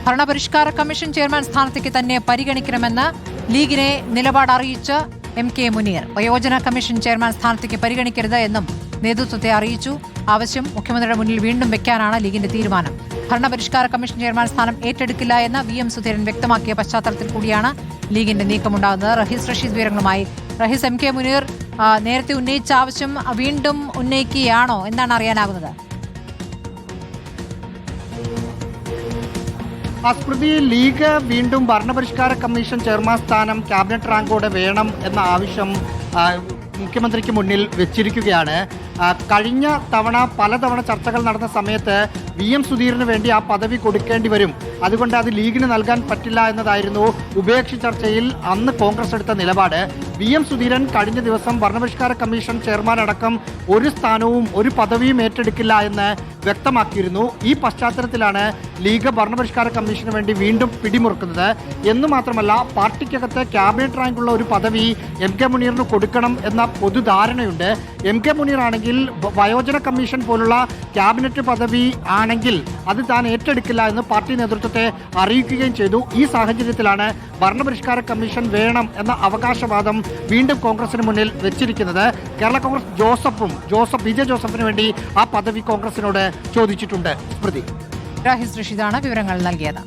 ഭരണപരിഷ്കാര commission chairman സ്ഥാനത്തേക്ക് തന്നെ പരിഗണിക്കണമെന്ന് ലീഗിനെ നിലപാട് അറിയിച്ച MK മുനീർ. വയോജന കമ്മീഷൻ ചെയർമാൻ സ്ഥാനത്തേക്ക് പരിഗണിക്കരുത് എന്നും നേതൃത്വത്തെ അറിയിച്ചു. ആവശ്യം മുഖ്യമന്ത്രിയുടെ മുന്നിൽ വീണ്ടും വെക്കാനാണ് ലീഗിന്റെ തീരുമാനം. ഭരണപരിഷ്കാര കമ്മീഷൻ ചെയർമാൻ സ്ഥാനം ഏറ്റെടുക്കില്ല എന്ന് VM സുധീരൻ വ്യക്തമാക്കിയ പശ്ചാത്തലത്തിൽ കൂടിയാണ് ലീഗിന്റെ നീക്കമുണ്ടാകുന്നത്. റഷീദ് വിവരങ്ങളുമായി. MK മുനീർ നേരത്തെ ഉന്നയിച്ച ആവശ്യം വീണ്ടും ഉന്നയിക്കുകയാണോ എന്നാണ് അറിയാനാകുന്നത്? സ്മൃതി, ലീഗ് വീണ്ടും ഭരണപരിഷ്കാര കമ്മീഷൻ ചെയർമാൻ സ്ഥാനം ക്യാബിനറ്റ് റാങ്കോടെ വേണം എന്ന ആവശ്യം മുഖ്യമന്ത്രിക്ക് മുന്നിൽ വെച്ചിരിക്കുകയാണ്. കഴിഞ്ഞ തവണ പലതവണ ചർച്ചകൾ നടന്ന സമയത്ത് VM സുധീറിന് വേണ്ടി ആ പദവി കൊടുക്കേണ്ടി വരും, അതുകൊണ്ട് അത് ലീഗിന് നൽകാൻ പറ്റില്ല എന്നതായിരുന്നു ഉഭയകക്ഷി ചർച്ചയിൽ അന്ന് കോൺഗ്രസ് എടുത്ത നിലപാട്. VM സുധീരൻ കഴിഞ്ഞ ദിവസം ഭരണപരിഷ്കാര കമ്മീഷൻ ചെയർമാൻ അടക്കം ഒരു സ്ഥാനവും ഒരു പദവിയും ഏറ്റെടുക്കില്ല എന്ന് വ്യക്തമാക്കിയിരുന്നു. ഈ പശ്ചാത്തലത്തിലാണ് ലീഗ് ഭരണപരിഷ്കാര കമ്മീഷന് വേണ്ടി വീണ്ടും പിടിമുറുക്കുന്നത്. എന്നു മാത്രമല്ല, പാർട്ടിക്കകത്ത് ക്യാബിനറ്റ് റാങ്കുള്ള ഒരു പദവി MK മുനീറിന് കൊടുക്കണം എന്ന പൊതുധാരണയുണ്ട്. MK മുനീർ ആണെങ്കിൽ വയോജന കമ്മീഷൻ പോലുള്ള ക്യാബിനറ്റ് പദവി ആണെങ്കിൽ അത് താൻ ഏറ്റെടുക്കില്ല എന്ന് പാർട്ടി നേതൃത്വത്തെ അറിയിക്കുകയും ചെയ്തു. ഈ സാഹചര്യത്തിലാണ് ഭരണപരിഷ്കാര കമ്മീഷൻ വേണം എന്ന അവകാശവാദം വീണ്ടും കോൺഗ്രസിന് മുന്നിൽ വെച്ചിരിക്കുന്നത്. കേരള കോൺഗ്രസ് BJ ജോസഫിന് വേണ്ടി ആ പദവി കോൺഗ്രസിനോട് ചോദിച്ചിട്ടുണ്ട്. സ്മൃതി, റഷീദാണ് വിവരങ്ങൾ നൽകിയത്.